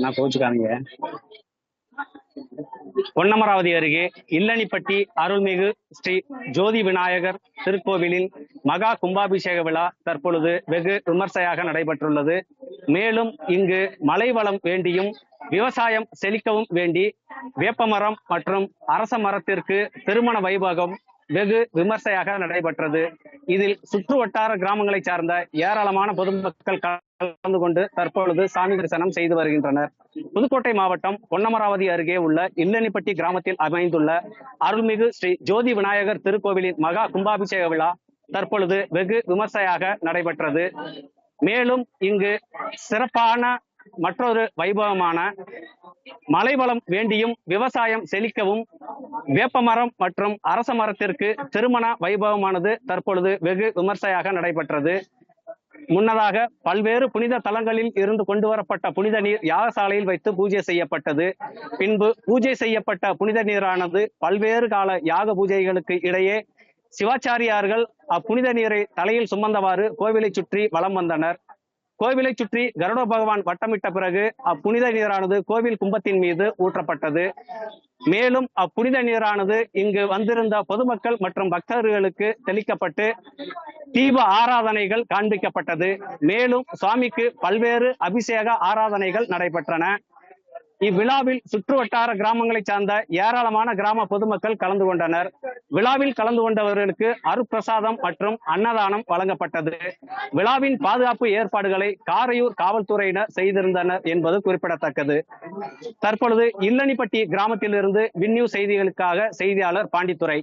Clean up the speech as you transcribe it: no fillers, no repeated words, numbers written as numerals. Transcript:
நான் கோச்சுக்காதீங்க. பொன்னமராவதி அருகே இல்லனிப்பட்டி அருள்மிகு ஸ்ரீ ஜோதி விநாயகர் திருக்கோவிலின் மகா கும்பாபிஷேக விழா தற்பொழுது வெகு விமர்சையாக நடைபெற்றுள்ளது. மேலும் இங்கு மழை வளம் வேண்டியும் விவசாயம் செழிக்கவும் வேண்டி வேப்பமரம் மற்றும் அரச மரத்திற்கு திருமண வைபோகம் வெகு விமர்சையாக நடைபெற்றது. இதில் சுற்று வட்டார கிராமங்களை சார்ந்த ஏராளமான பொதுமக்கள் கலந்து கொண்டு தற்பொழுது சாமி தரிசனம் செய்து வருகின்றனர். புதுக்கோட்டை மாவட்டம் பொன்னமராவதி அருகே உள்ள இல்லனிப்பட்டி கிராமத்தில் அமைந்துள்ள அருள்மிகு ஸ்ரீ ஜோதி விநாயகர் திருக்கோவிலின் மகா கும்பாபிஷேக விழா தற்பொழுது வெகு விமர்சையாக நடைபெற்றது. மேலும் இங்கு சிறப்பான மற்றொரு வைபவமான மழை வளம் வேண்டியும் விவசாயம் செழிக்கவும் வேப்பமரம் மற்றும் அரச மரத்திற்கு திருமண வைபவமானது தற்பொழுது வெகு விமர்சையாக நடைபெற்றது. முன்னதாக பல்வேறு புனித தலங்களில் இருந்து கொண்டு வரப்பட்ட புனித நீர் யாகசாலையில் வைத்து பூஜை செய்யப்பட்டது. பின்பு பூஜை செய்யப்பட்ட புனித நீரானது பல்வேறு கால யாக பூஜைகளுக்கு இடையே சிவாச்சாரியார்கள் அப்புனித நீரை தலையில் சுமந்தவாறு கோவிலை சுற்றி வலம் வந்தனர். கோவிலை சுற்றி கருட பகவான் வட்டமிட்ட பிறகு அப்புனித நீரானது கோவில் கும்பத்தின் மீது ஊற்றப்பட்டது. மேலும் அப்புனித நீரானது இங்கு வந்திருந்த பொதுமக்கள் மற்றும் பக்தர்களுக்கு தெளிக்கப்பட்டு தீப ஆராதனைகள் காண்பிக்கப்பட்டது. மேலும் சுவாமிக்கு பல்வேறு அபிஷேக ஆராதனைகள் நடைபெற்றன. இவ்விழாவில் சுற்றுவட்டார கிராமங்களை சார்ந்த ஏராளமான கிராம பொதுமக்கள் கலந்து கொண்டனர். விழாவில் கலந்து கொண்டவர்களுக்கு அருப்பிரசாதம் மற்றும் அன்னதானம் வழங்கப்பட்டது. விழாவின் பாதுகாப்பு ஏற்பாடுகளை காரையூர் காவல்துறையினர் செய்திருந்தனர் என்பது குறிப்பிடத்தக்கது. தற்பொழுது இல்லனிப்பட்டி கிராமத்திலிருந்து வின் நியூஸ் செய்திகளுக்காக செய்தியாளர் பாண்டித்துரை.